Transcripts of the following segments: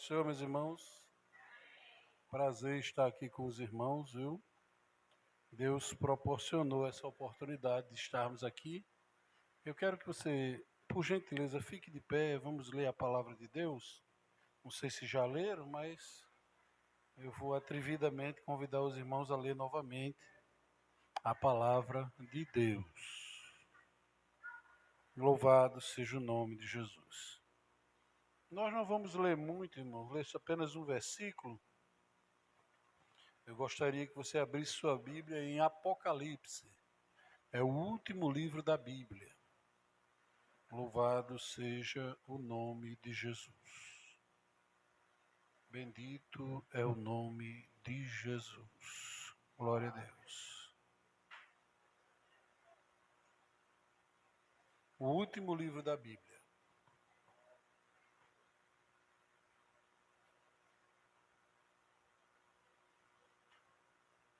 Senhor, meus irmãos. Prazer estar aqui com os irmãos, viu? Deus proporcionou essa oportunidade de estarmos aqui. Eu quero que você, por gentileza, fique de pé. Vamos ler a palavra de Deus. Não sei se já leram, mas eu vou atrevidamente convidar os irmãos a ler novamente a palavra de Deus. Louvado seja o nome de Jesus. Nós não vamos ler muito, irmãos, ler apenas um versículo. Eu gostaria que você abrisse sua Bíblia em Apocalipse. É o último livro da Bíblia. Louvado seja o nome de Jesus. Bendito é o nome de Jesus. Glória a Deus. O último livro da Bíblia.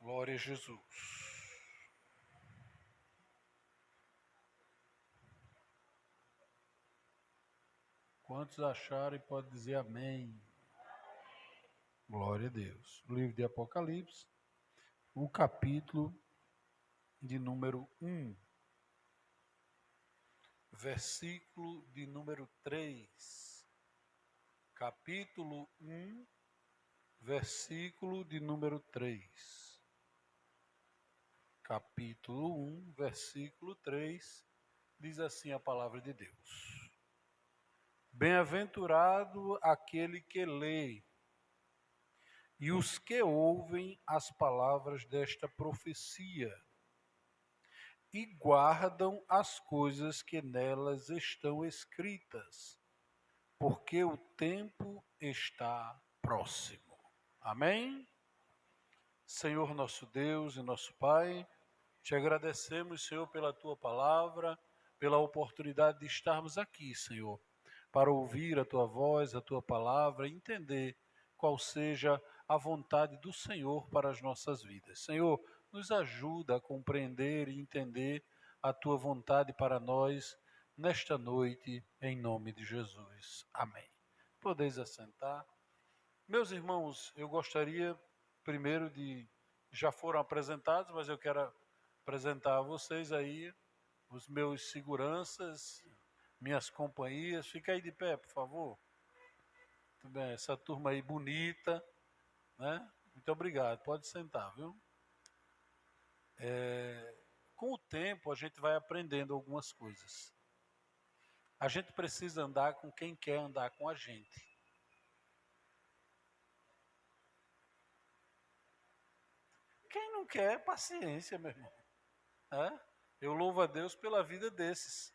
Glória a Jesus. Quantos acharem, pode dizer amém. Glória a Deus. O livro de Apocalipse, o capítulo de número 1, versículo de número 3. Capítulo 1, versículo de número 3. Capítulo 1, versículo 3, diz assim a palavra de Deus. Bem-aventurado aquele que lê e os que ouvem as palavras desta profecia e guardam as coisas que nelas estão escritas, porque o tempo está próximo. Amém? Senhor nosso Deus e nosso Pai, te agradecemos, Senhor, pela tua palavra, pela oportunidade de estarmos aqui, Senhor, para ouvir a tua voz, a tua palavra, e entender qual seja a vontade do Senhor para as nossas vidas. Senhor, nos ajuda a compreender e entender a tua vontade para nós nesta noite, em nome de Jesus. Amém. Podeis assentar. Meus irmãos, eu gostaria primeiro já foram apresentados, mas eu quero apresentar a vocês aí os meus seguranças, minhas companhias. Fica aí de pé, por favor. Muito bem, essa turma aí bonita, né? Muito obrigado, pode sentar, viu? Com o tempo a gente vai aprendendo algumas coisas. A gente precisa andar com quem quer andar com a gente. Quem não quer, paciência, meu irmão. Eu louvo a Deus pela vida desses.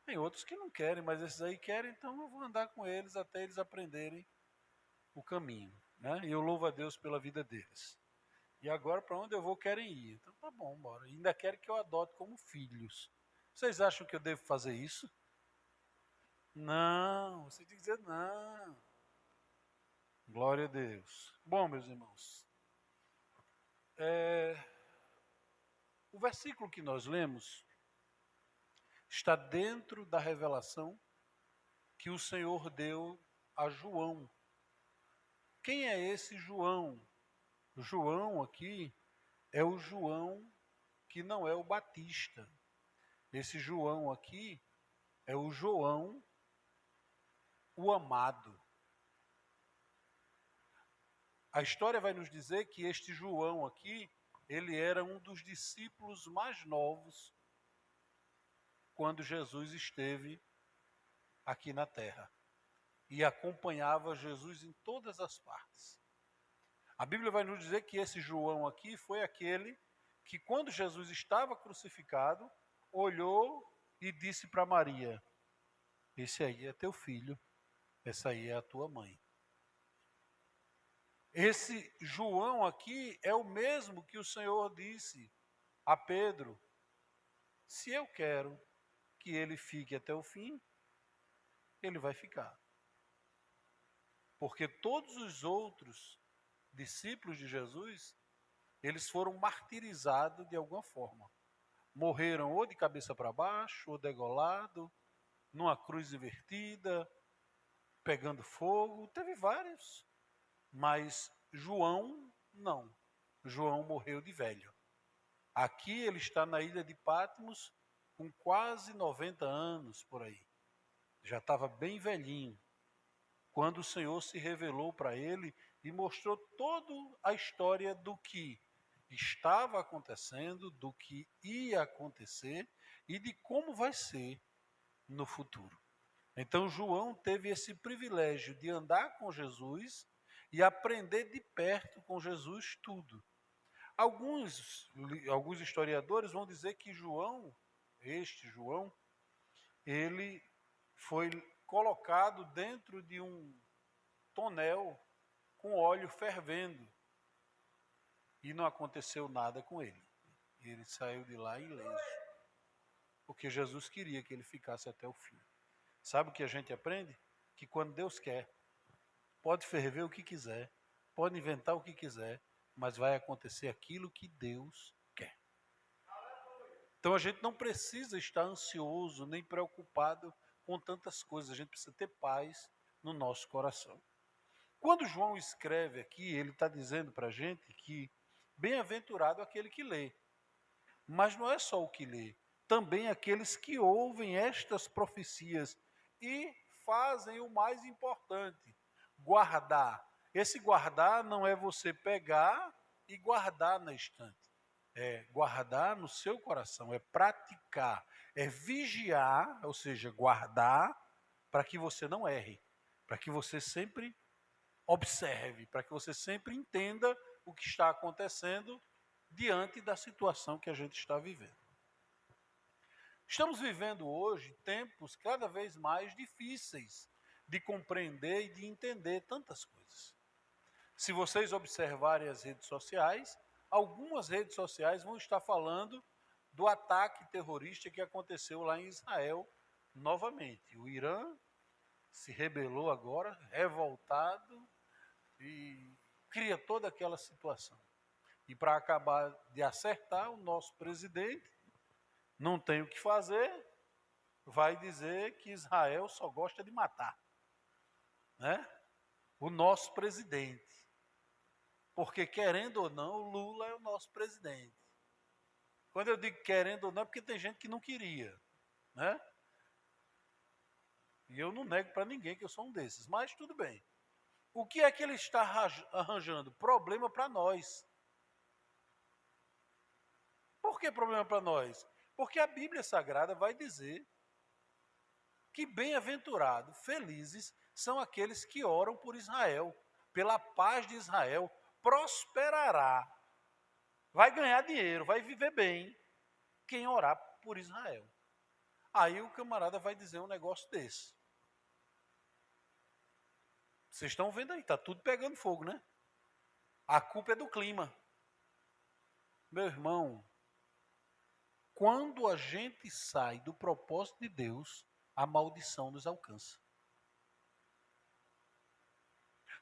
Tem outros que não querem, mas esses aí querem, então eu vou andar com eles até eles aprenderem o caminho. Né? E eu louvo a Deus pela vida deles. E agora para onde eu vou querem ir. Então tá bom, bora. E ainda querem que eu adote como filhos. Vocês acham que eu devo fazer isso? Não, você tem que dizer não. Glória a Deus. Bom, meus irmãos, o versículo que nós lemos está dentro da revelação que o Senhor deu a João. Quem é esse João? João aqui é o João que não é o Batista. Esse João aqui é o João, o amado. A história vai nos dizer que este João aqui, ele era um dos discípulos mais novos quando Jesus esteve aqui na terra e acompanhava Jesus em todas as partes. A Bíblia vai nos dizer que esse João aqui foi aquele que, quando Jesus estava crucificado, olhou e disse para Maria: esse aí é teu filho, essa aí é a tua mãe. Esse João aqui é o mesmo que o Senhor disse a Pedro: se eu quero que ele fique até o fim, ele vai ficar. Porque todos os outros discípulos de Jesus, eles foram martirizados de alguma forma. Morreram ou de cabeça para baixo, ou degolado, numa cruz invertida, pegando fogo, teve vários, mas João não. João morreu de velho. Aqui ele está na ilha de Patmos com quase 90 anos por aí. Já estava bem velhinho, quando o Senhor se revelou para ele e mostrou toda a história do que estava acontecendo, do que ia acontecer e de como vai ser no futuro. Então João teve esse privilégio de andar com Jesus e aprender de perto com Jesus tudo. Alguns historiadores vão dizer que João, ele foi colocado dentro de um tonel com óleo fervendo e não aconteceu nada com ele. Ele saiu de lá ileso, porque Jesus queria que ele ficasse até o fim. Sabe o que a gente aprende? Que quando Deus quer, pode ferver o que quiser, pode inventar o que quiser, mas vai acontecer aquilo que Deus quer. Então a gente não precisa estar ansioso nem preocupado com tantas coisas, a gente precisa ter paz no nosso coração. Quando João escreve aqui, ele está dizendo para a gente que bem-aventurado aquele que lê. Mas não é só o que lê, também aqueles que ouvem estas profecias e fazem o mais importante, guardar. Esse guardar não é você pegar e guardar na estante. É guardar no seu coração, é praticar, é vigiar, ou seja, guardar para que você não erre, para que você sempre observe, para que você sempre entenda o que está acontecendo diante da situação que a gente está vivendo. Estamos vivendo hoje tempos cada vez mais difíceis de compreender e de entender tantas coisas. Se vocês observarem as redes sociais, algumas redes sociais vão estar falando do ataque terrorista que aconteceu lá em Israel novamente. O Irã se rebelou agora, revoltado, e cria toda aquela situação. E para acabar de acertar, o nosso presidente não tem o que fazer, vai dizer que Israel só gosta de matar, né? O nosso presidente. Porque querendo ou não, o Lula é o nosso presidente. Quando eu digo querendo ou não, é porque tem gente que não queria, né? E eu não nego para ninguém que eu sou um desses, mas tudo bem. O que é que ele está arranjando? Problema para nós. Por que problema para nós? Porque a Bíblia Sagrada vai dizer que bem-aventurados, felizes, são aqueles que oram por Israel, pela paz de Israel, prosperará, vai ganhar dinheiro, vai viver bem, quem orar por Israel. Aí o camarada vai dizer um negócio desse. Vocês estão vendo aí, está tudo pegando fogo, né? A culpa é do clima. Meu irmão, quando a gente sai do propósito de Deus, a maldição nos alcança.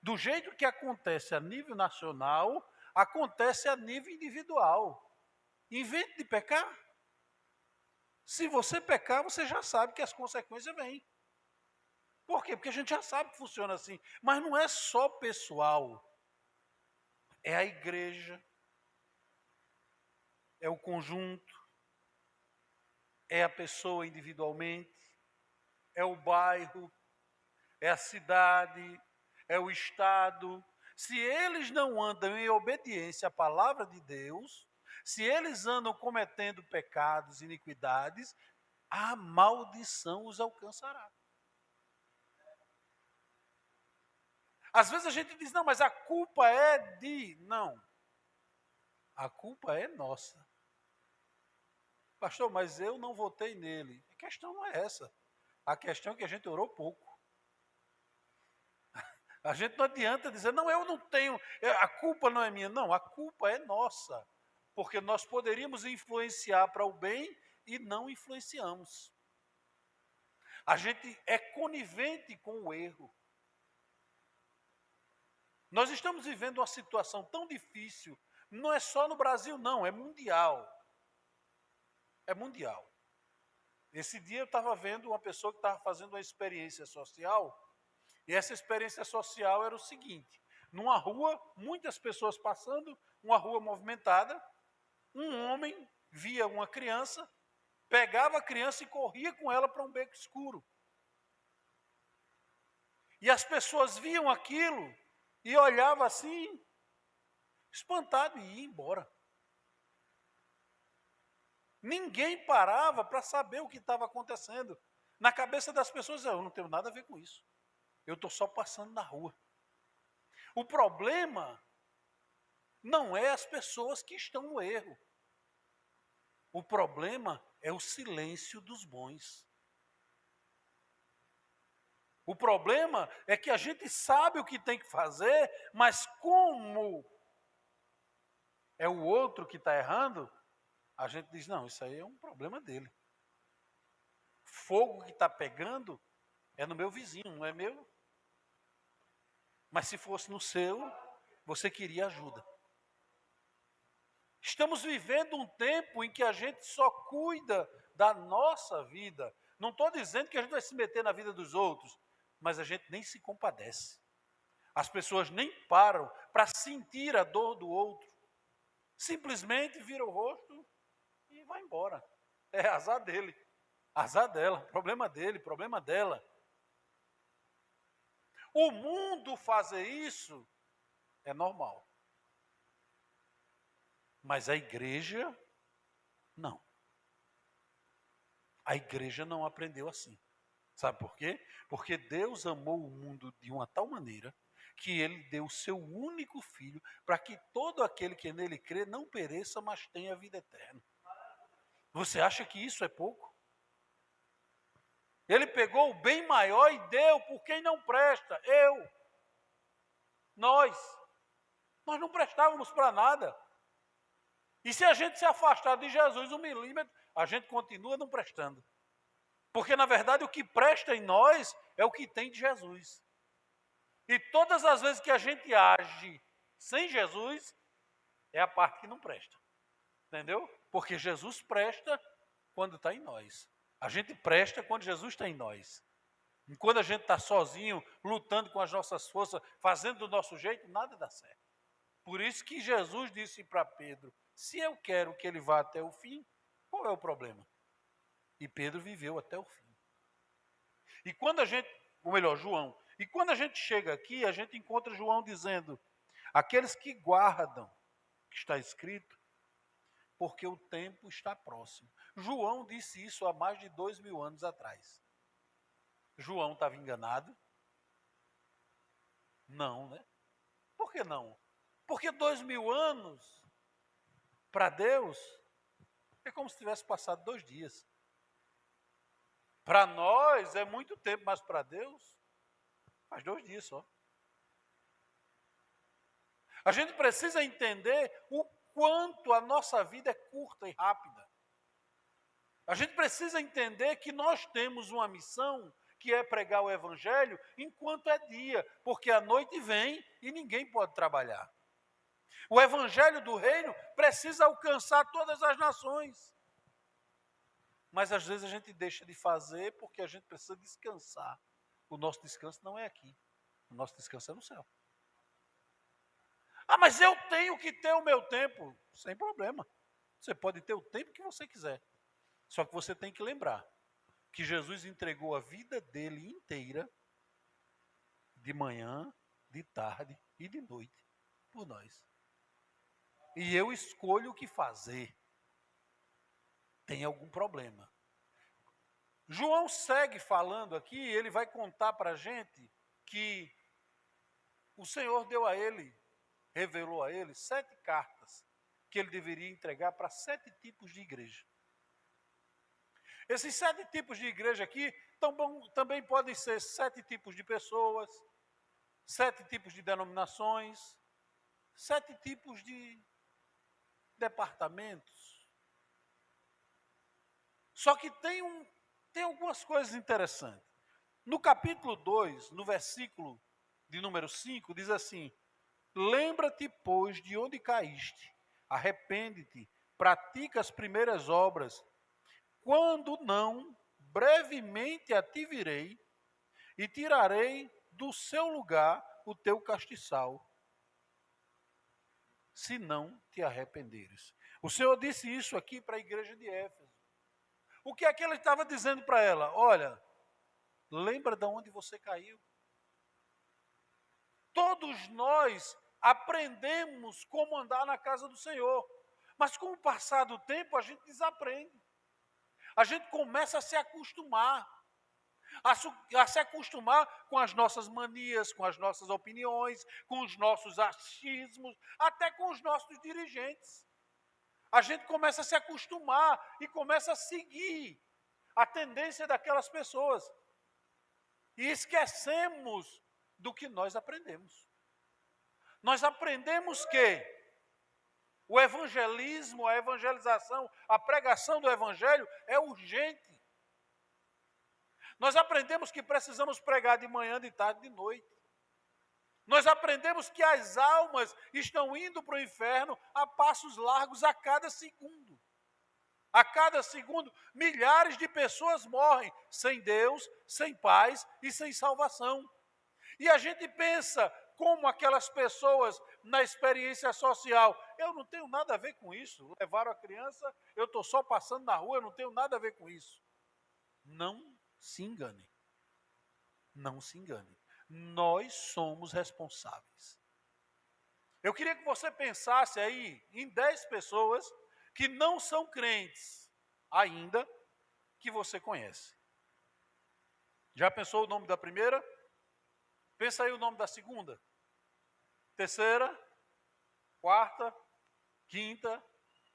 Do jeito que acontece a nível nacional, acontece a nível individual. Em vez de pecar, se você pecar, você já sabe que as consequências vêm. Por quê? Porque a gente já sabe que funciona assim. Mas não é só pessoal. É a igreja, é o conjunto, é a pessoa individualmente, é o bairro, é a cidade, é o estado. Se eles não andam em obediência à palavra de Deus, se eles andam cometendo pecados, iniquidades, a maldição os alcançará. Às vezes a gente diz, não, mas a culpa é de... Não, a culpa é nossa. Pastor, mas eu não votei nele. A questão não é essa. A questão é que a gente orou pouco. A gente não adianta dizer, não, eu não tenho, a culpa não é minha. Não, a culpa é nossa. Porque nós poderíamos influenciar para o bem e não influenciamos. A gente é conivente com o erro. Nós estamos vivendo uma situação tão difícil, não é só no Brasil não, é mundial. É mundial. Esse dia eu estava vendo uma pessoa que estava fazendo uma experiência social E essa experiência social era o seguinte: numa rua, muitas pessoas passando, uma rua movimentada, um homem via uma criança, pegava a criança e corria com ela para um beco escuro. E as pessoas viam aquilo e olhavam assim, espantado, e ia embora. Ninguém parava para saber o que estava acontecendo. Na cabeça das pessoas, eu não tenho nada a ver com isso. Eu estou só passando na rua. O problema não é as pessoas que estão no erro. O problema é o silêncio dos bons. O problema é que a gente sabe o que tem que fazer, mas como é o outro que está errando, a gente diz, não, isso aí é um problema dele. Fogo que está pegando é no meu vizinho, não é meu. Mas se fosse no seu, você queria ajuda. Estamos vivendo um tempo em que a gente só cuida da nossa vida. Não estou dizendo que a gente vai se meter na vida dos outros, mas a gente nem se compadece. As pessoas nem param para sentir a dor do outro. Simplesmente vira o rosto e vai embora. É azar dele, azar dela, problema dele, problema dela. O mundo fazer isso é normal. Mas a igreja, não. A igreja não aprendeu assim. Sabe por quê? Porque Deus amou o mundo de uma tal maneira que ele deu o seu único filho para que todo aquele que nele crê não pereça, mas tenha vida eterna. Você acha que isso é pouco? Ele pegou o bem maior e deu por quem não presta. Nós não prestávamos para nada. E se a gente se afastar de Jesus 1 milímetro, a gente continua não prestando. Porque, na verdade, o que presta em nós é o que tem de Jesus. E todas as vezes que a gente age sem Jesus, é a parte que não presta. Entendeu? Porque Jesus presta quando está em nós. A gente presta quando Jesus está em nós. E quando a gente está sozinho, lutando com as nossas forças, fazendo do nosso jeito, nada dá certo. Por isso que Jesus disse para Pedro, se eu quero que ele vá até o fim, qual é o problema? E Pedro viveu até o fim. E quando a gente, ou melhor, João, e quando a gente chega aqui, a gente encontra João dizendo, aqueles que guardam, que está escrito, porque o tempo está próximo. João disse isso há mais de 2000 anos atrás. João estava enganado? Não, né? Por que não? Porque 2000 anos, para Deus, é como se tivesse passado 2 dias. Para nós é muito tempo, mas para Deus, faz 2 dias só. A gente precisa entender o quanto a nossa vida é curta e rápida. A gente precisa entender que nós temos uma missão, que é pregar o Evangelho enquanto é dia, porque a noite vem e ninguém pode trabalhar. O Evangelho do Reino precisa alcançar todas as nações. Mas às vezes a gente deixa de fazer porque a gente precisa descansar. O nosso descanso não é aqui. O nosso descanso é no céu. Ah, mas eu tenho que ter o meu tempo. Sem problema. Você pode ter o tempo que você quiser. Só que você tem que lembrar que Jesus entregou a vida dele inteira, de manhã, de tarde e de noite, por nós. E eu escolho o que fazer. Tem algum problema. João segue falando aqui, ele vai contar para a gente que o Senhor deu a ele, revelou a ele 7 cartas que ele deveria entregar para 7 tipos de igreja. Esses 7 tipos de igreja aqui também podem ser 7 tipos de pessoas, 7 tipos de denominações, 7 tipos de departamentos. Só que tem algumas coisas interessantes. No capítulo 2, no versículo de número 5, diz assim, lembra-te, pois, de onde caíste, arrepende-te, pratica as primeiras obras, quando não, brevemente a ti virei e tirarei do seu lugar o teu castiçal, se não te arrependeres. O Senhor disse isso aqui para a igreja de Éfeso. O que é que ele estava dizendo para ela? Olha, lembra de onde você caiu? Todos nós aprendemos como andar na casa do Senhor, mas com o passar do tempo a gente desaprende. A gente começa a se acostumar, a se acostumar com as nossas manias, com as nossas opiniões, com os nossos achismos, até com os nossos dirigentes. A gente começa a se acostumar e começa a seguir a tendência daquelas pessoas. E esquecemos do que nós aprendemos. Nós aprendemos que o evangelismo, a evangelização, a pregação do evangelho é urgente. Nós aprendemos que precisamos pregar de manhã, de tarde, de noite. Nós aprendemos que as almas estão indo para o inferno a passos largos a cada segundo. A cada segundo, milhares de pessoas morrem sem Deus, sem paz e sem salvação. E a gente pensa, como aquelas pessoas na experiência social, eu não tenho nada a ver com isso. Levaram a criança, eu estou só passando na rua, eu não tenho nada a ver com isso. Não se engane. Não se engane. Nós somos responsáveis. Eu queria que você pensasse aí em 10 pessoas que não são crentes ainda, que você conhece. Já pensou o nome da primeira? Pensa aí o nome da segunda. Terceira, quarta, quinta,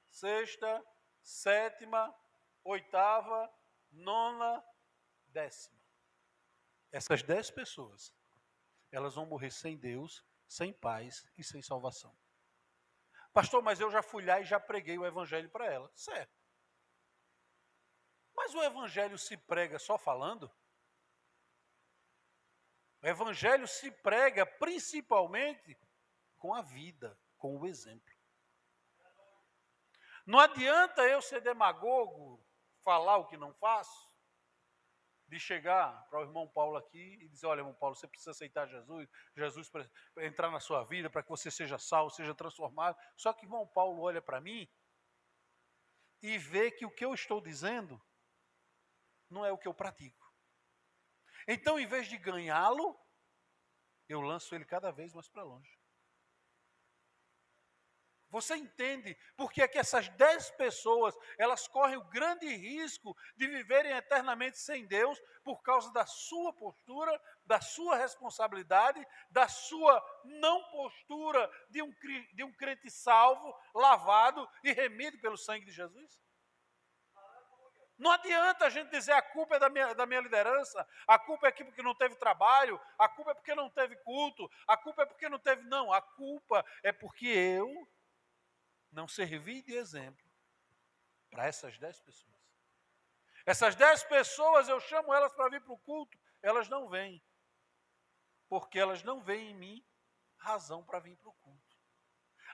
sexta, sétima, oitava, nona, décima. Essas 10 pessoas, elas vão morrer sem Deus, sem paz e sem salvação. Pastor, mas eu já fui lá e já preguei o evangelho para ela. Certo. Mas o evangelho se prega só falando? O evangelho se prega principalmente com a vida, com o exemplo. Não adianta eu ser demagogo, falar o que não faço, de chegar para o irmão Paulo aqui e dizer, olha, irmão Paulo, você precisa aceitar Jesus, Jesus para entrar na sua vida, para que você seja salvo, seja transformado. Só que o irmão Paulo olha para mim e vê que o que eu estou dizendo não é o que eu pratico. Então, em vez de ganhá-lo, eu lanço ele cada vez mais para longe. Você entende por que é que essas 10 pessoas, elas correm o grande risco de viverem eternamente sem Deus por causa da sua postura, da sua responsabilidade, da sua não postura de um crente salvo, lavado e remido pelo sangue de Jesus? Não adianta a gente dizer a culpa é da minha liderança, a culpa é aqui porque não teve trabalho, a culpa é porque não teve culto, a culpa é porque não teve... Não, a culpa é porque eu não servi de exemplo para essas 10 pessoas. Essas 10 pessoas, eu chamo elas para vir para o culto, elas não vêm. Porque elas não veem em mim razão para vir para o culto.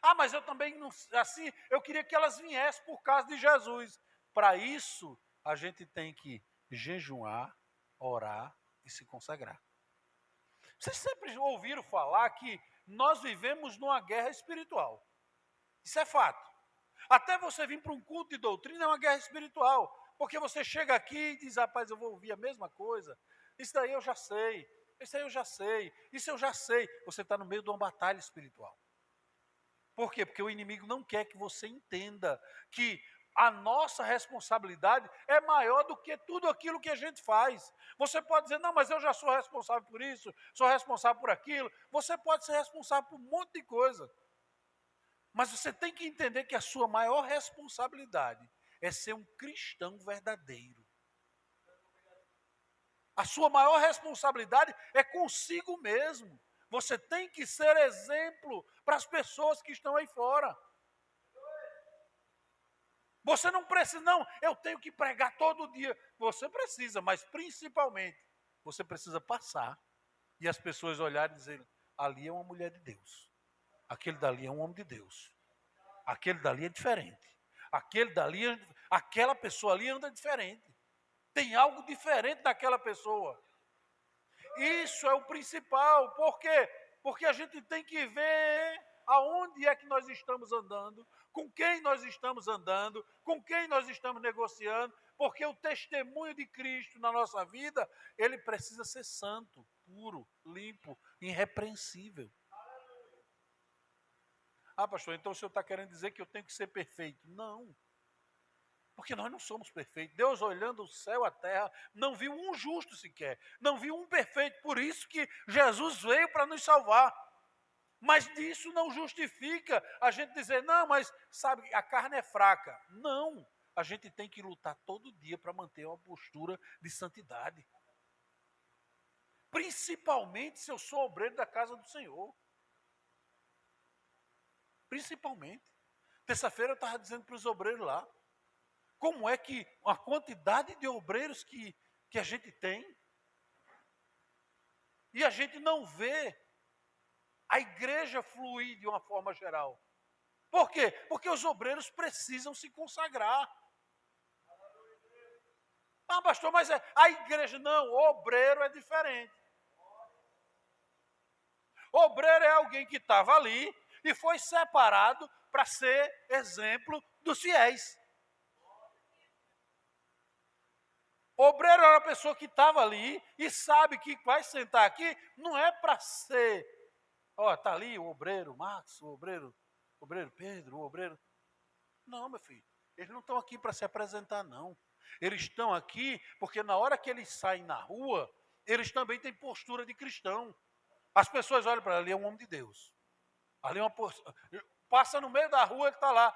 Ah, mas eu também, não, assim, eu queria que elas viessem por causa de Jesus. Para isso, a gente tem que jejuar, orar e se consagrar. Vocês sempre ouviram falar que nós vivemos numa guerra espiritual. Isso é fato. Até você vir para um culto de doutrina é uma guerra espiritual. Porque você chega aqui e diz, rapaz, eu vou ouvir a mesma coisa. Isso daí eu já sei. Isso aí eu já sei. Isso eu já sei. Você está no meio de uma batalha espiritual. Por quê? Porque o inimigo não quer que você entenda que a nossa responsabilidade é maior do que tudo aquilo que a gente faz. Você pode dizer, não, mas eu já sou responsável por isso, sou responsável por aquilo. Você pode ser responsável por um monte de coisa. Mas você tem que entender que a sua maior responsabilidade é ser um cristão verdadeiro. A sua maior responsabilidade é consigo mesmo. Você tem que ser exemplo para as pessoas que estão aí fora. Você não precisa, não, eu tenho que pregar todo dia. Você precisa, mas principalmente, você precisa passar e as pessoas olharem e dizerem, ali é uma mulher de Deus. Aquele dali é um homem de Deus. Aquele dali é diferente. Aquela pessoa ali anda diferente. Tem algo diferente naquela pessoa. Isso é o principal. Por quê? Porque a gente tem que ver aonde é que nós estamos andando, com quem nós estamos andando, com quem nós estamos negociando, porque o testemunho de Cristo na nossa vida, ele precisa ser santo, puro, limpo, irrepreensível. Ah, pastor, então o senhor está querendo dizer que eu tenho que ser perfeito? Não. Porque nós não somos perfeitos. Deus, olhando o céu, a terra, não viu um justo sequer, não viu um perfeito. Por isso que Jesus veio para nos salvar. Mas isso não justifica a gente dizer, não, mas sabe, a carne é fraca. Não, a gente tem que lutar todo dia para manter uma postura de santidade. Principalmente se eu sou obreiro da casa do Senhor. Principalmente. Terça-feira eu estava dizendo para os obreiros lá, como é que a quantidade de obreiros que a gente tem, e a gente não vê a igreja fluir de uma forma geral. Por quê? Porque os obreiros precisam se consagrar. Ah, pastor, mas a igreja, não, o obreiro é diferente. O obreiro é alguém que estava ali e foi separado para ser exemplo dos fiéis. O obreiro era a pessoa que estava ali e sabe que vai sentar aqui, não é para ser, está ali o obreiro Marcos, o obreiro Pedro, o obreiro. Não, meu filho, eles não estão aqui para se apresentar, não. Eles estão aqui porque na hora que eles saem na rua, eles também têm postura de cristão. As pessoas olham para ali, é um homem de Deus. Ali é uma postura. Passa no meio da rua, ele está lá.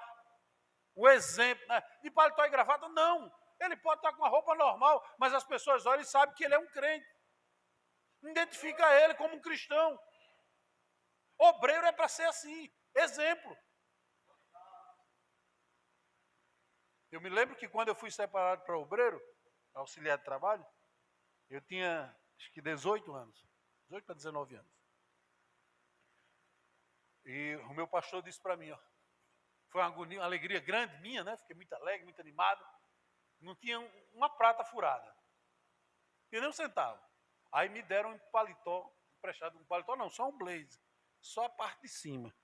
O exemplo, né? De paletó e gravata, não. Ele pode estar com uma roupa normal, mas as pessoas olham e sabem que ele é um crente. Identifica ele como um cristão. Obreiro é para ser assim, exemplo. Eu me lembro que quando eu fui separado para obreiro, auxiliar de trabalho, eu tinha acho que 18 anos, 18 para 19 anos. E o meu pastor disse para mim, foi uma agonia, uma alegria grande minha, né? Fiquei muito alegre, muito animado. Não tinha uma prata furada. E nem um centavo. Aí me deram um paletó, emprestado um paletó, não, só um blazer. Só a parte de cima.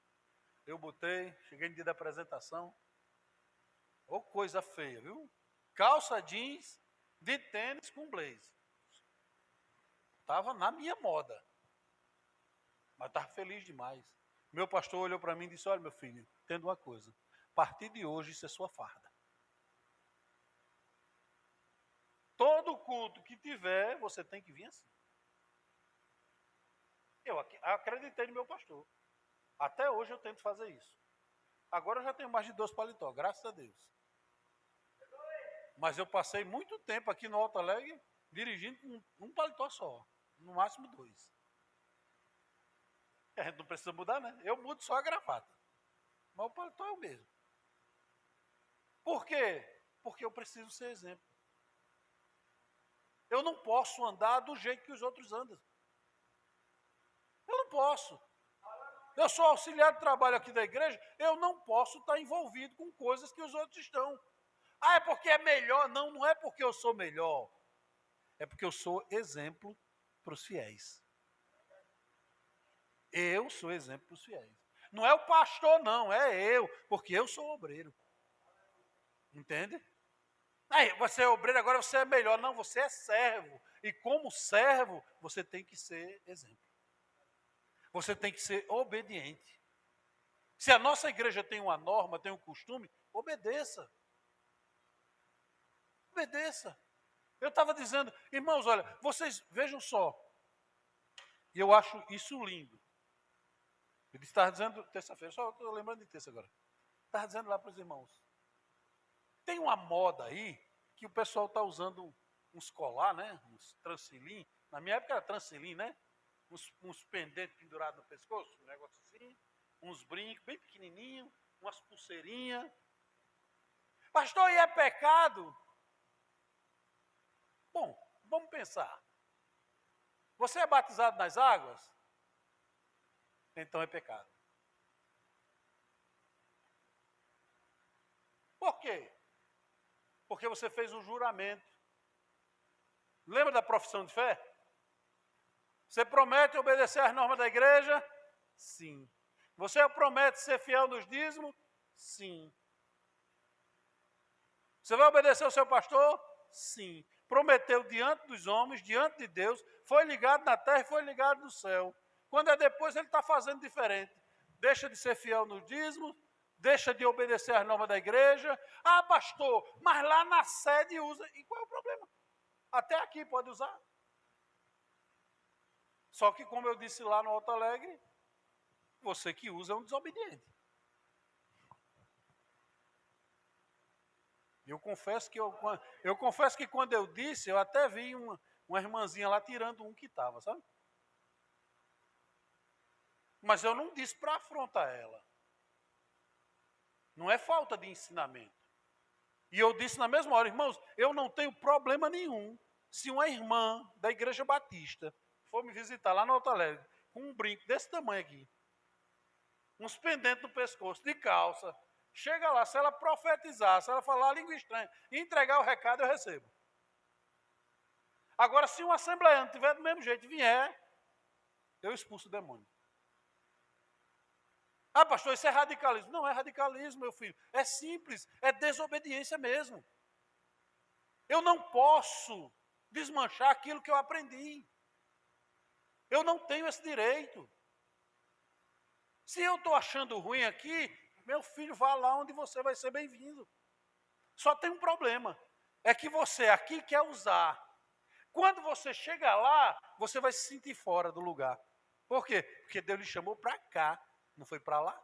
Eu botei, cheguei no dia da apresentação. Ô, coisa feia, viu? Calça jeans de tênis com blazer. Estava na minha moda. Mas estava feliz demais. Meu pastor olhou para mim e disse, olha, meu filho, entenda uma coisa. A partir de hoje, isso é sua farda. Todo culto que tiver, você tem que vir assim. Eu acreditei no meu pastor. Até hoje eu tento fazer isso. Agora eu já tenho mais de 2 paletó, graças a Deus. Mas eu passei muito tempo aqui no Alto Alegre dirigindo com um paletó só. No máximo 2. A gente não precisa mudar, né? Eu mudo só a gravata. Mas o paletó é o mesmo. Por quê? Porque eu preciso ser exemplo. Eu não posso andar do jeito que os outros andam. Eu não posso. Eu sou auxiliar de trabalho aqui da igreja, eu não posso estar envolvido com coisas que os outros estão. Ah, é porque é melhor? Não, não é porque eu sou melhor. É porque eu sou exemplo para os fiéis. Eu sou exemplo para os fiéis. Não é o pastor, não, é eu, porque eu sou obreiro. Entende? Aí, você é obreiro, agora você é melhor. Não, você é servo. E como servo, você tem que ser exemplo. Você tem que ser obediente. Se a nossa igreja tem uma norma, tem um costume, obedeça. Obedeça. Eu estava dizendo, irmãos, olha, vocês vejam só. E eu acho isso lindo. Eu estava dizendo terça-feira, só estou lembrando de terça agora. Estava dizendo lá para os irmãos. Tem uma moda aí que o pessoal está usando uns colar, né? Uns transilim. Na minha época era transilim, né? Uns pendentes pendurados no pescoço, um negócio assim. Uns brincos bem pequenininhos, umas pulseirinhas. Pastor, e é pecado? Bom, vamos pensar. Você é batizado nas águas? Então é pecado. Por quê? Porque você fez um juramento. Lembra da profissão de fé? Você promete obedecer às normas da igreja? Sim. Você promete ser fiel nos dízimos? Sim. Você vai obedecer ao seu pastor? Sim. Prometeu diante dos homens, diante de Deus, foi ligado na terra e foi ligado no céu. Quando é depois, ele está fazendo diferente. Deixa de ser fiel nos dízimos, deixa de obedecer às normas da igreja. Ah, pastor, mas lá na sede usa. E qual é o problema? Até aqui pode usar. Só que, como eu disse lá no Alto Alegre, você que usa é um desobediente. Eu confesso que quando eu disse, eu até vi uma irmãzinha lá tirando um que estava, sabe? Mas eu não disse para afrontar ela. Não é falta de ensinamento. E eu disse na mesma hora, irmãos, eu não tenho problema nenhum se uma irmã da Igreja Batista for me visitar lá no Alto Alegre, com um brinco desse tamanho aqui, uns pendentes no pescoço, de calça, chega lá, se ela profetizar, se ela falar a língua estranha e entregar o recado, eu recebo. Agora, se um assembleano tiver do mesmo jeito e vier, eu expulso o demônio. Ah, pastor, isso é radicalismo. Não é radicalismo, meu filho. É simples, é desobediência mesmo. Eu não posso desmanchar aquilo que eu aprendi. Eu não tenho esse direito. Se eu estou achando ruim aqui, meu filho, vá lá onde você vai ser bem-vindo. Só tem um problema. É que você aqui quer usar. Quando você chega lá, você vai se sentir fora do lugar. Por quê? Porque Deus lhe chamou para cá, não foi para lá.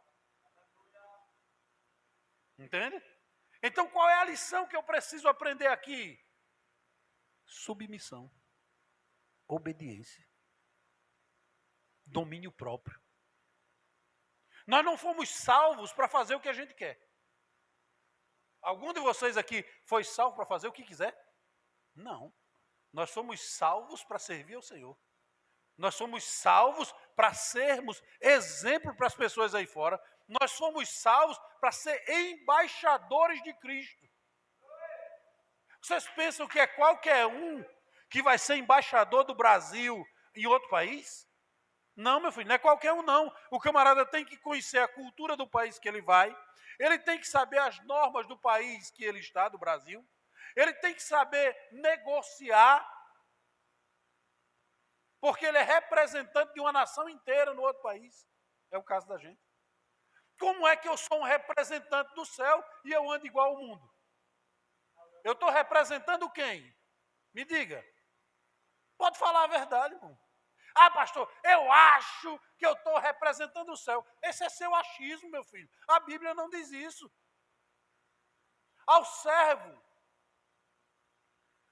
Entende? Então, qual é a lição que eu preciso aprender aqui? Submissão, obediência, domínio próprio. Nós não fomos salvos para fazer o que a gente quer. Algum de vocês aqui foi salvo para fazer o que quiser? Não. Nós somos salvos para servir ao Senhor. Nós somos salvos para sermos exemplo para as pessoas aí fora. Nós somos salvos para ser embaixadores de Cristo. Vocês pensam que é qualquer um que vai ser embaixador do Brasil em outro país? Não, meu filho, não é qualquer um não. O camarada tem que conhecer a cultura do país que ele vai. Ele tem que saber as normas do país que ele está, do Brasil. Ele tem que saber negociar, porque ele é representante de uma nação inteira no outro país. É o caso da gente. Como é que eu sou um representante do céu e eu ando igual ao mundo? Eu estou representando quem? Me diga. Pode falar a verdade, irmão. Ah, pastor, eu acho que eu estou representando o céu. Esse é seu achismo, meu filho. A Bíblia não diz isso. Ao servo,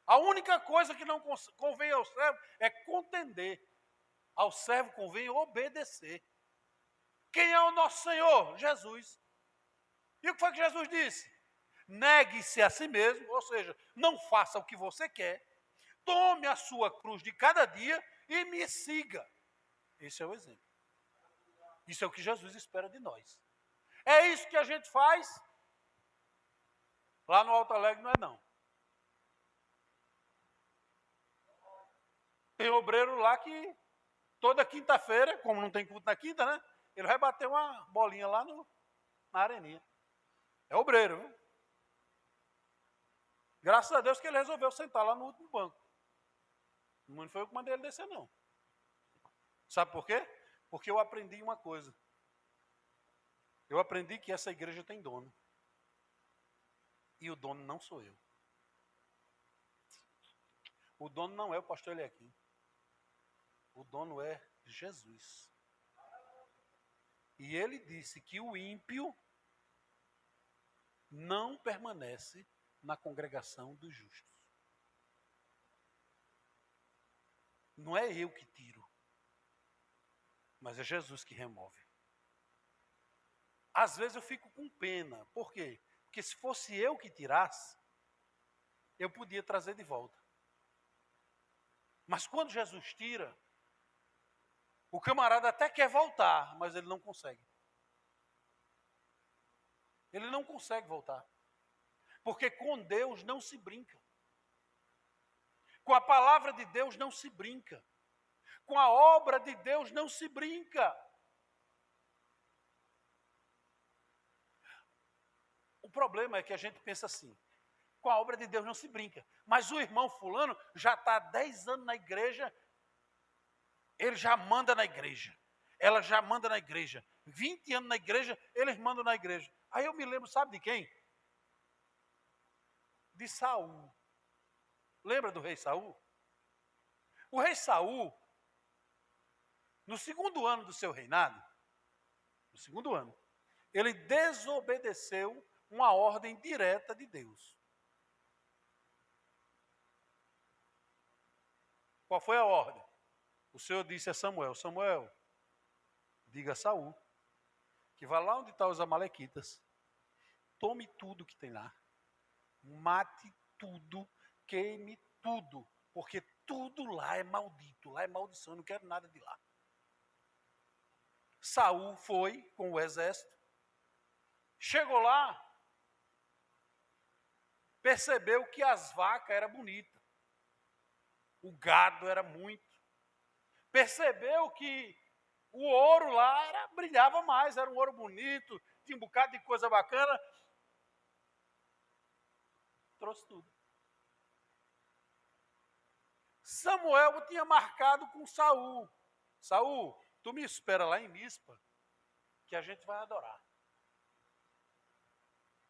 a única coisa que não convém ao servo é contender. Ao servo convém obedecer. Quem é o nosso Senhor? Jesus. E o que foi que Jesus disse? Negue-se a si mesmo, ou seja, não faça o que você quer. Tome a sua cruz de cada dia e me siga. Esse é o exemplo. Isso é o que Jesus espera de nós. É isso que a gente faz? Lá no Alto Alegre não é não. Tem obreiro lá que toda quinta-feira, como não tem culto na quinta, né? Ele vai bater uma bolinha lá na areninha. É obreiro, viu? Graças a Deus que ele resolveu sentar lá no último banco. Não foi eu que mandei ele descer, não. Sabe por quê? Porque eu aprendi uma coisa. Eu aprendi que essa igreja tem dono. E o dono não sou eu. O dono não é o pastor Eliakim. O dono é Jesus. E ele disse que o ímpio não permanece na congregação dos justos. Não é eu que tiro, mas é Jesus que remove. Às vezes eu fico com pena. Por quê? Porque se fosse eu que tirasse, eu podia trazer de volta. Mas quando Jesus tira, o camarada até quer voltar, mas ele não consegue. Ele não consegue voltar. Porque com Deus não se brinca. Com a palavra de Deus não se brinca. Com a obra de Deus não se brinca. O problema é que a gente pensa assim, com a obra de Deus não se brinca. Mas o irmão fulano já está há 10 anos na igreja, ele já manda na igreja. Ela já manda na igreja. 20 anos na igreja, eles mandam na igreja. Aí eu me lembro, sabe de quem? De Saul. Lembra do rei Saul? O rei Saul, no segundo ano do seu reinado, ele desobedeceu uma ordem direta de Deus. Qual foi a ordem? O Senhor disse a Samuel, Samuel, diga a Saul, que vá lá onde estão os amalequitas, tome tudo que tem lá, mate tudo, queime tudo, porque tudo lá é maldito, lá é maldição, eu não quero nada de lá. Saul foi com o exército, chegou lá, percebeu que as vacas eram bonitas, o gado era muito, percebeu que o ouro lá brilhava mais, era um ouro bonito, tinha um bocado de coisa bacana, trouxe tudo. Samuel tinha marcado com Saul. Saul, tu me espera lá em Mispa, que a gente vai adorar.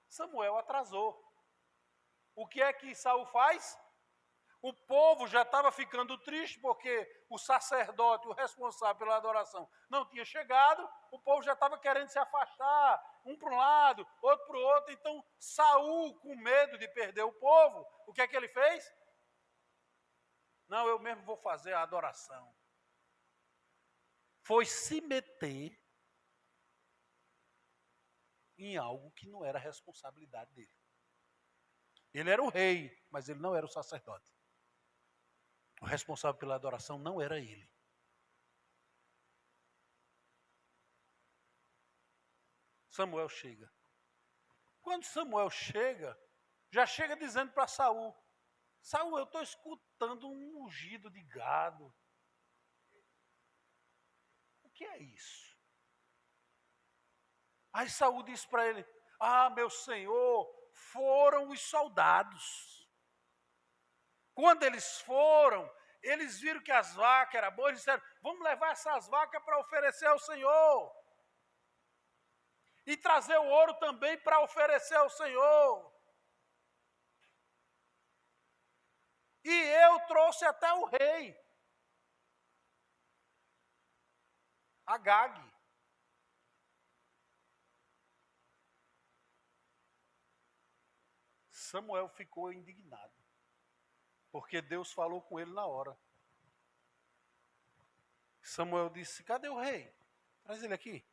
Samuel atrasou. O que é que Saul faz? O povo já estava ficando triste porque o sacerdote, o responsável pela adoração, não tinha chegado. O povo já estava querendo se afastar, um para um lado, outro para o outro. Então Saul, com medo de perder o povo, o que é que ele fez? Não, eu mesmo vou fazer a adoração. Foi se meter em algo que não era responsabilidade dele. Ele era o rei, mas ele não era o sacerdote. O responsável pela adoração não era ele. Samuel chega. Quando Samuel chega, já chega dizendo para Saul, Saul, eu estou escutando um mugido de gado. O que é isso? Aí Saul disse para ele, meu senhor, foram os soldados. Quando eles foram, eles viram que as vacas eram boas, eles disseram, vamos levar essas vacas para oferecer ao Senhor. E trazer o ouro também para oferecer ao Senhor. E eu trouxe até o rei, Agag. Samuel ficou indignado, porque Deus falou com ele na hora. Samuel disse, cadê o rei? Traz ele aqui.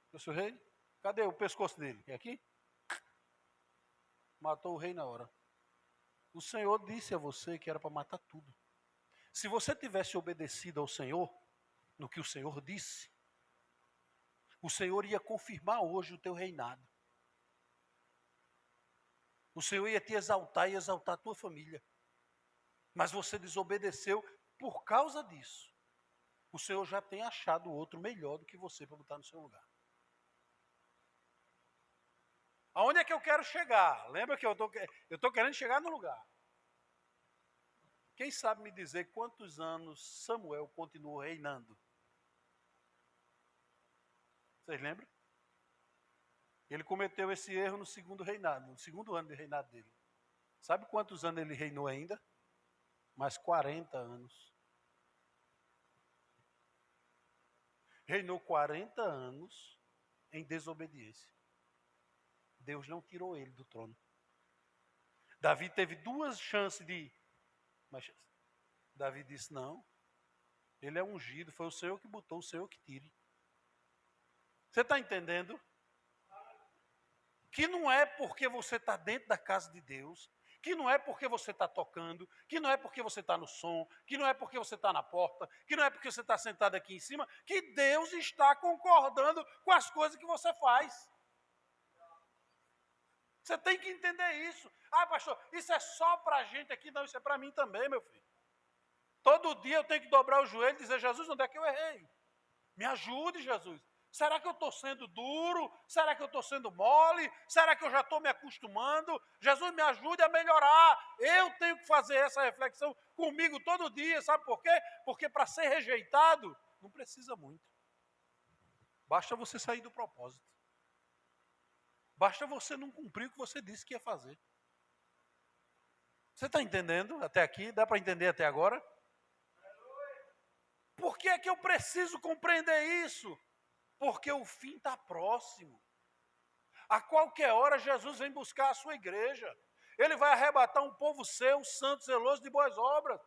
Trouxe o rei? Cadê o pescoço dele? É aqui? Matou o rei na hora. O Senhor disse a você que era para matar tudo. Se você tivesse obedecido ao Senhor, no que o Senhor disse, o Senhor ia confirmar hoje o teu reinado. O Senhor ia te exaltar e exaltar a tua família. Mas você desobedeceu por causa disso. O Senhor já tem achado outro melhor do que você para botar no seu lugar. Aonde é que eu quero chegar? Lembra que eu estou querendo chegar no lugar. Quem sabe me dizer quantos anos Samuel continuou reinando? Vocês lembram? Ele cometeu esse erro no segundo reinado, no segundo ano de reinado dele. Sabe quantos anos ele reinou ainda? Mais 40 anos. Reinou 40 anos em desobediência. Deus não tirou ele do trono. Davi teve 2 chances mas Davi disse, não, ele é ungido, foi o Senhor que botou, o Senhor que tire. Você está entendendo? Que não é porque você está dentro da casa de Deus, que não é porque você está tocando, que não é porque você está no som, que não é porque você está na porta, que não é porque você está sentado aqui em cima, que Deus está concordando com as coisas que você faz. Você tem que entender isso. Ah, pastor, isso é só para a gente aqui. Não, isso é para mim também, meu filho. Todo dia eu tenho que dobrar o joelho e dizer, Jesus, onde é que eu errei? Me ajude, Jesus. Será que eu estou sendo duro? Será que eu estou sendo mole? Será que eu já estou me acostumando? Jesus, me ajude a melhorar. Eu tenho que fazer essa reflexão comigo todo dia. Sabe por quê? Porque para ser rejeitado, não precisa muito. Basta você sair do propósito. Basta você não cumprir o que você disse que ia fazer. Você está entendendo até aqui? Dá para entender até agora? Por que é que eu preciso compreender isso? Porque o fim está próximo. A qualquer hora Jesus vem buscar a sua igreja. Ele vai arrebatar um povo seu, santo, zeloso de boas obras.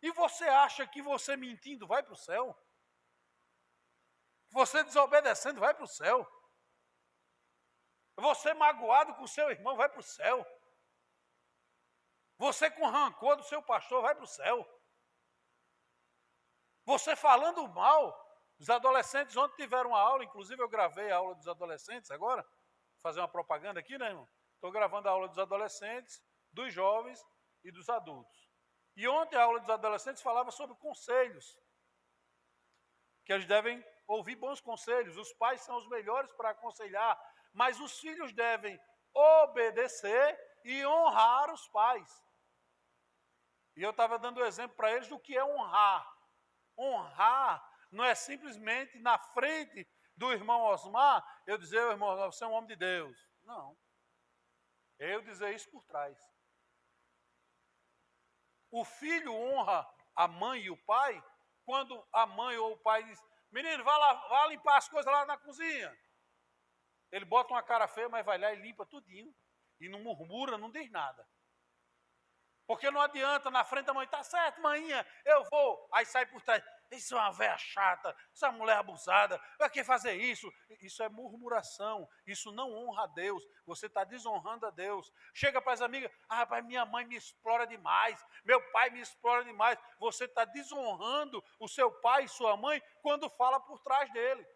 E você acha que você mentindo vai para o céu? Você desobedecendo vai para o céu? Você magoado com o seu irmão vai para o céu? Você com rancor do seu pastor vai para o céu? Você falando mal, os adolescentes ontem tiveram uma aula, inclusive eu gravei a aula dos adolescentes agora, vou fazer uma propaganda aqui, né, irmão? Estou gravando a aula dos adolescentes, dos jovens e dos adultos. E ontem a aula dos adolescentes falava sobre conselhos, que eles devem ouvir bons conselhos. Os pais são os melhores para aconselhar, mas os filhos devem obedecer e honrar os pais. E eu estava dando exemplo para eles do que é honrar. Honrar não é simplesmente na frente do irmão Osmar, eu dizer, irmão Osmar, você é um homem de Deus. Não. É eu dizer isso por trás. O filho honra a mãe e o pai quando a mãe ou o pai diz, menino, vá limpar as coisas lá na cozinha. Ele bota uma cara feia, mas vai lá e limpa tudinho. E não murmura, não diz nada. Porque não adianta, na frente da mãe, tá certo, maninha, eu vou. Aí sai por trás, isso é uma velha chata, isso é uma mulher abusada, vai que fazer isso? Isso é murmuração, isso não honra a Deus, você está desonrando a Deus. Chega para as amigas, rapaz, minha mãe me explora demais, meu pai me explora demais. Você está desonrando o seu pai e sua mãe quando fala por trás dele.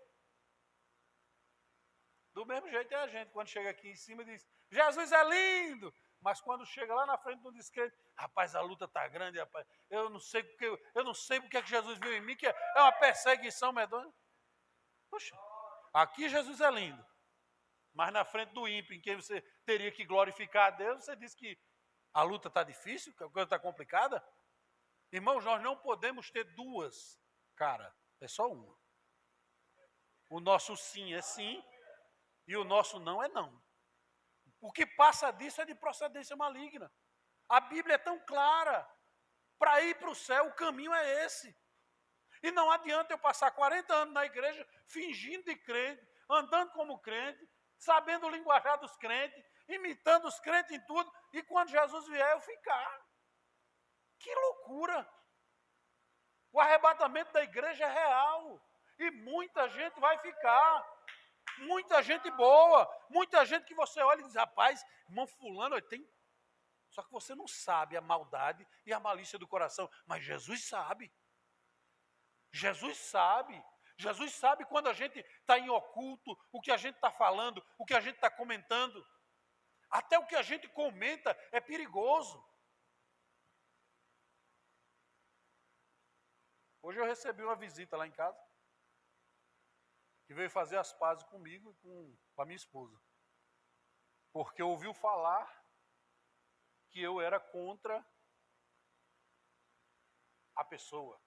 Do mesmo jeito é a gente, quando chega aqui em cima e diz, Jesus é lindo. Mas quando chega lá na frente do descrente, rapaz, a luta está grande, rapaz. Eu não sei porque é que Jesus viu em mim, que é uma perseguição medonha. Poxa, aqui Jesus é lindo. Mas na frente do ímpio, em quem você teria que glorificar a Deus, você diz que a luta está difícil, que a coisa está complicada. Irmãos, nós não podemos ter duas caras, é só uma. O nosso sim é sim e o nosso não é não. O que passa disso é de procedência maligna. A Bíblia é tão clara. Para ir para o céu, o caminho é esse. E não adianta eu passar 40 anos na igreja, fingindo de crente, andando como crente, sabendo o linguajar dos crentes, imitando os crentes em tudo, e quando Jesus vier, eu ficar. Que loucura! O arrebatamento da igreja é real. E muita gente vai ficar. Muita gente boa, muita gente que você olha e diz, rapaz, irmão fulano, tem... Só que você não sabe a maldade e a malícia do coração, mas Jesus sabe. Jesus sabe. Jesus sabe quando a gente está em oculto, o que a gente está falando, o que a gente está comentando. Até o que a gente comenta é perigoso. Hoje eu recebi uma visita lá em casa, que veio fazer as pazes comigo e com a minha esposa. Porque ouviu falar que eu era contra a pessoa.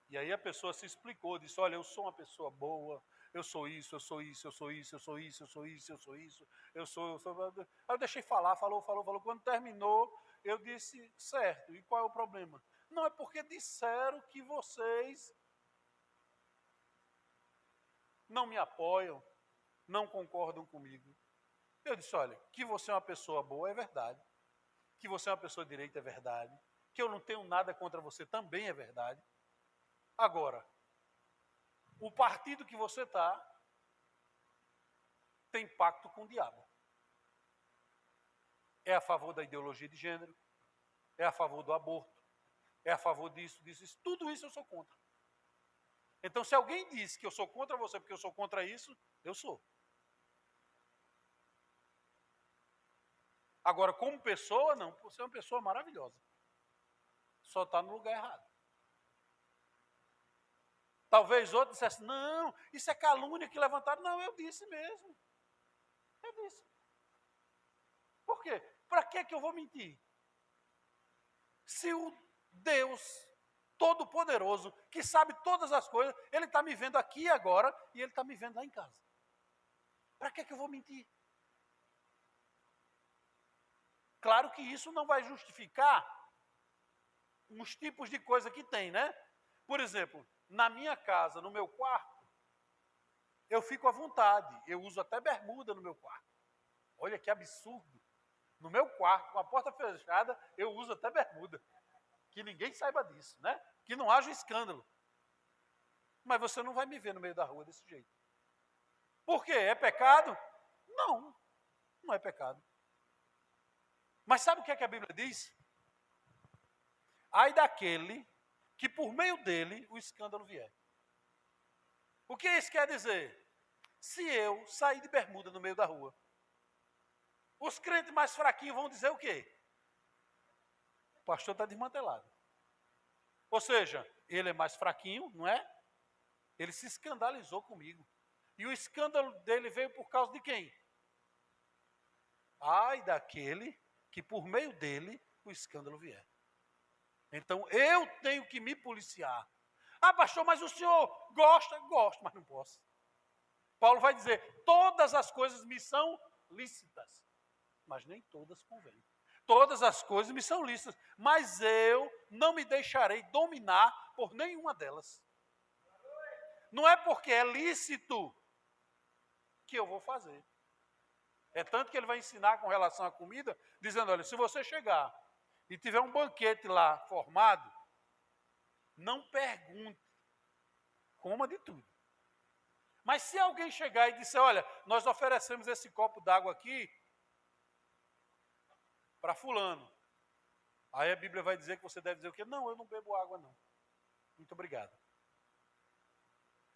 E aí a pessoa se explicou, disse, olha, eu sou uma pessoa boa, eu sou isso, eu sou isso, eu sou isso, eu sou isso, eu sou isso, eu sou isso, eu sou... Aí eu deixei falar, falou. Quando terminou, eu disse, certo, e qual é o problema? Não, é porque disseram que vocês não me apoiam, não concordam comigo. Eu disse, olha, que você é uma pessoa boa é verdade, que você é uma pessoa direita é verdade, que eu não tenho nada contra você também é verdade. Agora, o partido que você está tem pacto com o diabo. É a favor da ideologia de gênero, é a favor do aborto, é a favor disso, tudo isso eu sou contra. Então, se alguém diz que eu sou contra você porque eu sou contra isso, eu sou. Agora, como pessoa, não. Você é uma pessoa maravilhosa. Só está no lugar errado. Talvez outro dissesse, não, isso é calúnia que levantaram. Não, eu disse mesmo. Eu disse. Por quê? Para que eu vou mentir? Se o Deus Todo-Poderoso, que sabe todas as coisas, Ele está me vendo aqui agora e Ele está me vendo lá em casa. Para que eu vou mentir? Claro que isso não vai justificar uns tipos de coisa que tem, né? Por exemplo, na minha casa, no meu quarto, eu fico à vontade. Eu uso até bermuda no meu quarto. Olha que absurdo. No meu quarto, com a porta fechada, eu uso até bermuda. Que ninguém saiba disso, né? Que não haja escândalo. Mas você não vai me ver no meio da rua desse jeito. Por quê? É pecado? Não, não é pecado. Mas sabe o que é que a Bíblia diz? Ai daquele que por meio dele o escândalo vier. O que isso quer dizer? Se eu sair de bermuda no meio da rua, os crentes mais fraquinhos vão dizer o quê? O pastor está desmantelado. Ou seja, ele é mais fraquinho, não é? Ele se escandalizou comigo. E o escândalo dele veio por causa de quem? Ai daquele que por meio dele o escândalo vier. Então eu tenho que me policiar. Ah, pastor, mas o senhor gosta? Gosto, mas não posso. Paulo vai dizer, todas as coisas me são lícitas, mas nem todas convêm. Todas as coisas me são lícitas, mas eu não me deixarei dominar por nenhuma delas. Não é porque é lícito que eu vou fazer. É tanto que ele vai ensinar com relação à comida, dizendo, olha, se você chegar e tiver um banquete lá formado, não pergunte, coma de tudo. Mas se alguém chegar e disser, olha, nós oferecemos esse copo d'água aqui para fulano, aí a Bíblia vai dizer que você deve dizer o quê? Não, eu não bebo água não. Muito obrigado.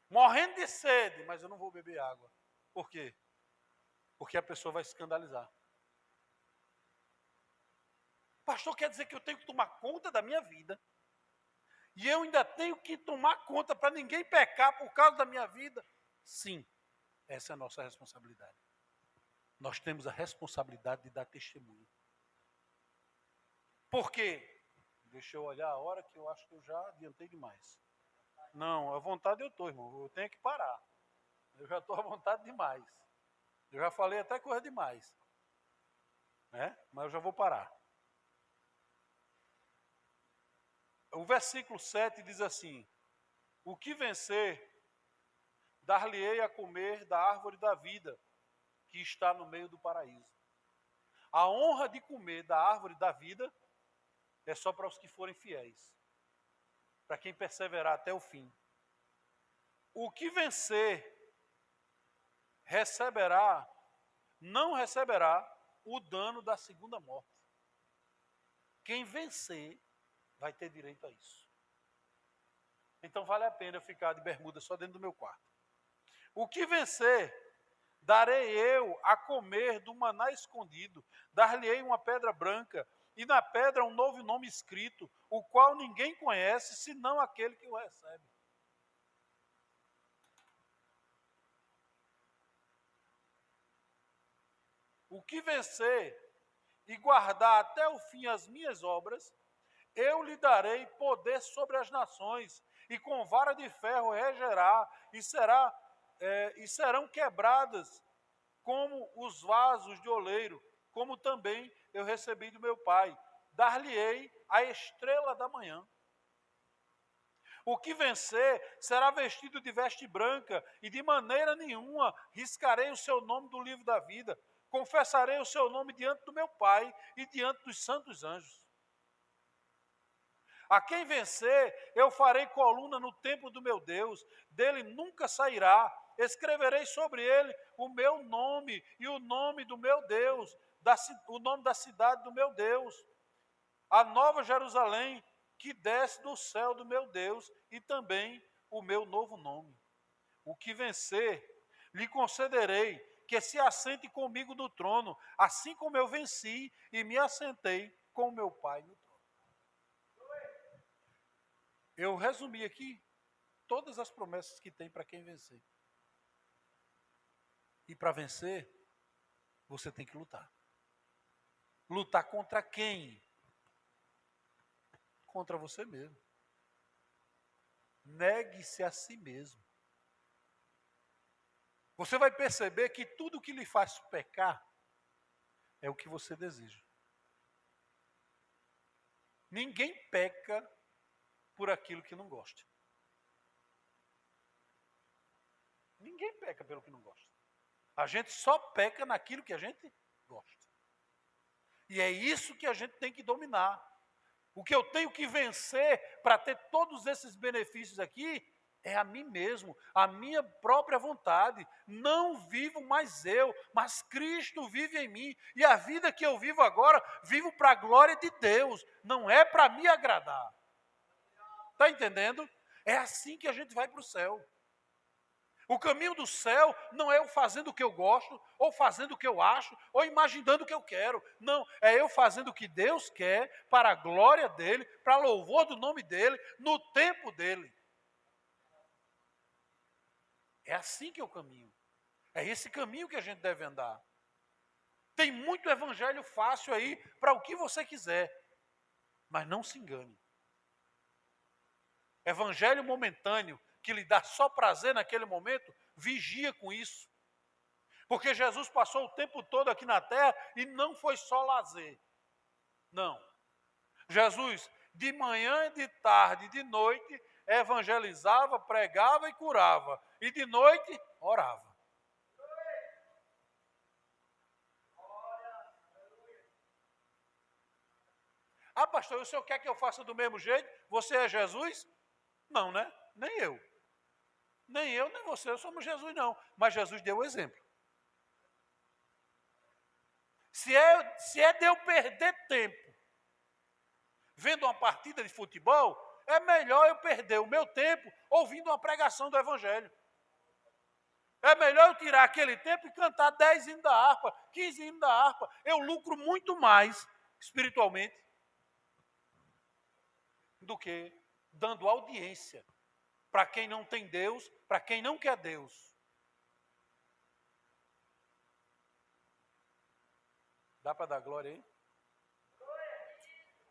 Morrendo de sede, mas eu não vou beber água. Por quê? Porque a pessoa vai se escandalizar. Pastor, quer dizer que eu tenho que tomar conta da minha vida? E eu ainda tenho que tomar conta para ninguém pecar por causa da minha vida? Sim, essa é a nossa responsabilidade. Nós temos a responsabilidade de dar testemunho. Por quê? Deixa eu olhar a hora que eu acho que eu já adiantei demais. Não, à vontade eu estou, irmão. Eu tenho que parar. Eu já estou à vontade demais. Eu já falei até coisa demais. Né? Mas eu já vou parar. O versículo 7 diz assim, o que vencer, dar-lhe-ei a comer da árvore da vida, que está no meio do paraíso. A honra de comer da árvore da vida é só para os que forem fiéis, para quem perseverar até o fim. O que vencer, não receberá o dano da segunda morte. Quem vencer vai ter direito a isso. Então vale a pena eu ficar de bermuda só dentro do meu quarto. O que vencer, darei eu a comer do maná escondido, dar-lhe-ei uma pedra branca, e na pedra um novo nome escrito, o qual ninguém conhece, senão aquele que o recebe. O que vencer e guardar até o fim as minhas obras, eu lhe darei poder sobre as nações, e com vara de ferro regerá, e serão quebradas como os vasos de oleiro, como também eu recebi do meu Pai. Dar-lhe-ei a estrela da manhã. O que vencer será vestido de veste branca, e de maneira nenhuma riscarei o seu nome do livro da vida. Confessarei o seu nome diante do meu Pai e diante dos santos anjos. A quem vencer, eu farei coluna no templo do meu Deus, dele nunca sairá. Escreverei sobre ele o meu nome e o nome do meu Deus, o nome da cidade do meu Deus, a nova Jerusalém, que desce do céu do meu Deus, e também o meu novo nome. O que vencer, lhe concederei que se assente comigo no trono, assim como eu venci e me assentei com meu Pai no trono. Eu resumi aqui todas as promessas que tem para quem vencer. E para vencer, você tem que lutar. Lutar contra quem? Contra você mesmo. Negue-se a si mesmo. Você vai perceber que tudo que lhe faz pecar é o que você deseja. Ninguém peca por aquilo que não gosta. Ninguém peca pelo que não gosta. A gente só peca naquilo que a gente gosta. E é isso que a gente tem que dominar. O que eu tenho que vencer para ter todos esses benefícios aqui é a mim mesmo, a minha própria vontade. Não vivo mais eu, mas Cristo vive em mim. E a vida que eu vivo agora, vivo para a glória de Deus. Não é para me agradar. Está entendendo? É assim que a gente vai para o céu. O caminho do céu não é eu fazendo o que eu gosto, ou fazendo o que eu acho, ou imaginando o que eu quero. Não, é eu fazendo o que Deus quer, para a glória dEle, para louvor do nome dEle, no tempo dEle. É assim que é o caminho. É esse caminho que a gente deve andar. Tem muito evangelho fácil aí, para o que você quiser. Mas não se engane. Evangelho momentâneo, que lhe dá só prazer naquele momento, vigia com isso. Porque Jesus passou o tempo todo aqui na terra e não foi só lazer. Não. Jesus, de manhã, de tarde, de noite, evangelizava, pregava e curava. E de noite, orava. Ah, pastor, o senhor quer que eu faça do mesmo jeito? Você é Jesus? Não, né? Nem eu. Nem eu, nem você, somos Jesus não. Mas Jesus deu o exemplo. Se é de eu perder tempo vendo uma partida de futebol, é melhor eu perder o meu tempo ouvindo uma pregação do Evangelho. É melhor eu tirar aquele tempo e cantar 10 hinos da harpa, 15 hinos da harpa. Eu lucro muito mais espiritualmente do que dando audiência para quem não tem Deus, para quem não quer Deus. Dá para dar glória aí?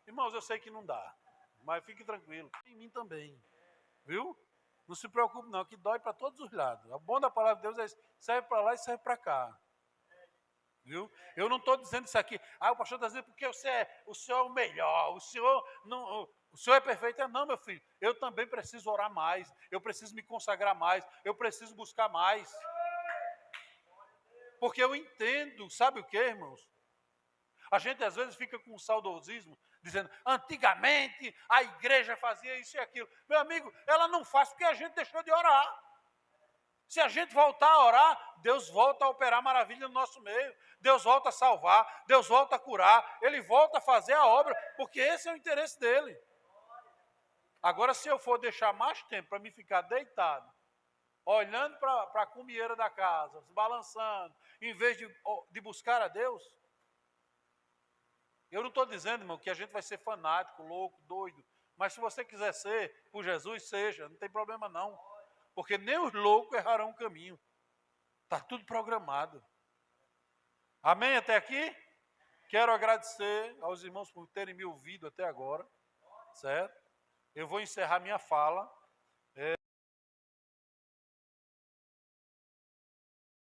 Irmãos, eu sei que não dá, mas fique tranquilo, em mim também, viu? Não se preocupe não, que dói para todos os lados. O bom da palavra de Deus é isso, serve para lá e serve para cá. Viu? Eu não estou dizendo isso aqui, o pastor está dizendo porque o senhor é o melhor, o senhor é perfeito. Não, meu filho, eu também preciso orar mais, eu preciso me consagrar mais, eu preciso buscar mais. Porque eu entendo, sabe o que, irmãos? A gente às vezes fica com um saudosismo, dizendo, antigamente a igreja fazia isso e aquilo. Meu amigo, ela não faz porque a gente deixou de orar. Se a gente voltar a orar, Deus volta a operar maravilha no nosso meio. Deus volta a salvar, Deus volta a curar, Ele volta a fazer a obra, porque esse é o interesse dEle. Agora, se eu for deixar mais tempo para me ficar deitado, olhando para a cumieira da casa, se balançando, em vez de buscar a Deus, eu não estou dizendo, irmão, que a gente vai ser fanático, louco, doido, mas se você quiser ser por Jesus, seja, não tem problema não. Porque nem os loucos errarão o caminho. Está tudo programado. Amém até aqui? Quero agradecer aos irmãos por terem me ouvido até agora. Certo? Eu vou encerrar minha fala.